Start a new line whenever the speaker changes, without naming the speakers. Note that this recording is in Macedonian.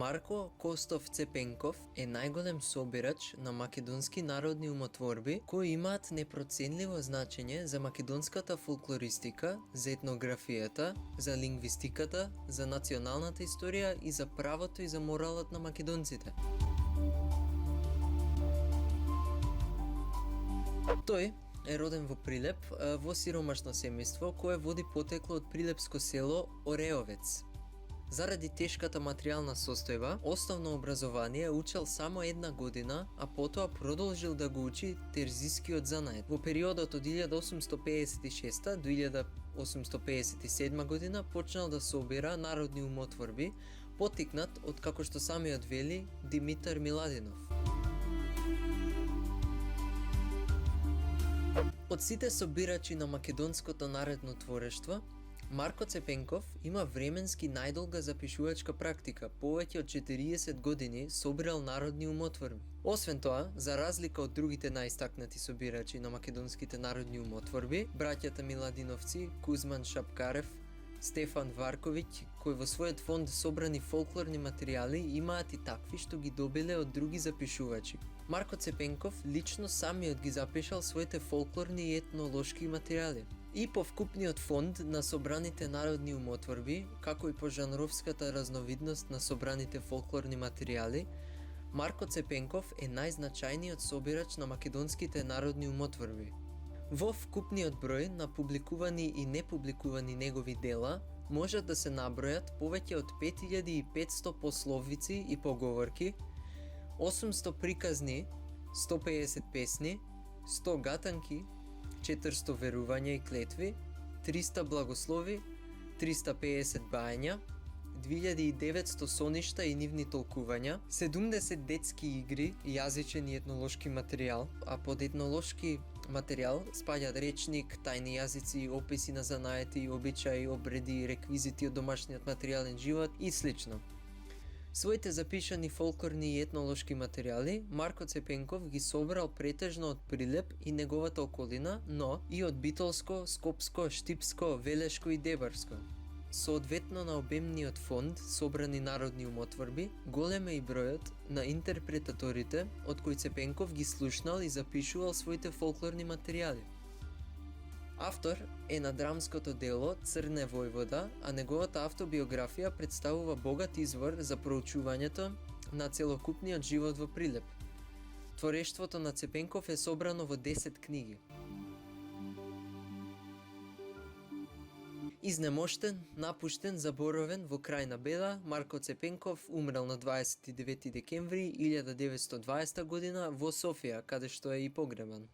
Марко Костов Цепенков е најголем собирач на македонски народни умотворби кои имаат непроценливо значење за македонската фолклористика, за етнографијата, за лингвистиката, за националната историја и за правото и за моралот на македонците. Тој е роден во Прилеп, во сиромашно семејство кое води потекло од прилепско село Ореовец. Заради тешката материјална состојба, основно образование учел само една година, а потоа продолжил да го учи терзискиот занает. Во периодот од 1856 до 1857 година почнал да собира народни умотворби, поттикнат од, како што самиот вели, Димитар Миладинов. Од сите собирачи на македонското народно творештво, Марко Цепенков има временски најдолга запишувачка практика, повеќе од 40 години собирал народни умотворби. Освен тоа, за разлика од другите најистакнати собирачи на македонските народни умотворби, браќата Миладиновци, Кузман Шапкарев, Стефан Варковиќ, кои во својот фонд собрани фолклорни материјали, имаат и такви што ги добиле од други запишувачи. Марко Цепенков лично самиот ги запишал своите фолклорни и етнолошки материјали. И по вкупниот фонд на собраните народни умотворби, како и по жанровската разновидност на собраните фолклорни материјали, Марко Цепенков е најзначајниот собирач на македонските народни умотворби. Во вкупниот број на публикувани и непубликувани негови дела можат да се набројат повеќе од 5500 пословици и поговорки, 800 приказни, 150 песни, 100 гатанки, 400 верувања и клетви, 300 благослови, 350 бања, 2900 соништа и нивни толкувања, 70 детски игри, јазичен и етнолошки материјал, а под етнолошки материјал спаѓаат речник, тајни јазици, описи на занаети, обичаи, обреди, реквизити од домашниот материјален живот и слично. Своите запишани фолклорни и етнолошки материјали Марко Цепенков ги собрал претежно од Прилеп и неговата околина, но и од Битолско, Скопско, Штипско, Велешко и Дебарско. Соодветно на обемниот фонд собрани народни умотворби, голем е и бројот на интерпретаторите од кои Цепенков ги слушнал и запишувал своите фолклорни материјали. Автор е на драмското дело Црне војвода, а неговата автобиографија представува богат извор за проучувањето на целокупниот живот во Прилеп. Творештвото на Цепенков е собрано во 10 книги. Изнемоштен, напуштен, заборовен во крајна беда, Марко Цепенков умрел на 29 декември 1920 година во Софија, каде што е и погребан.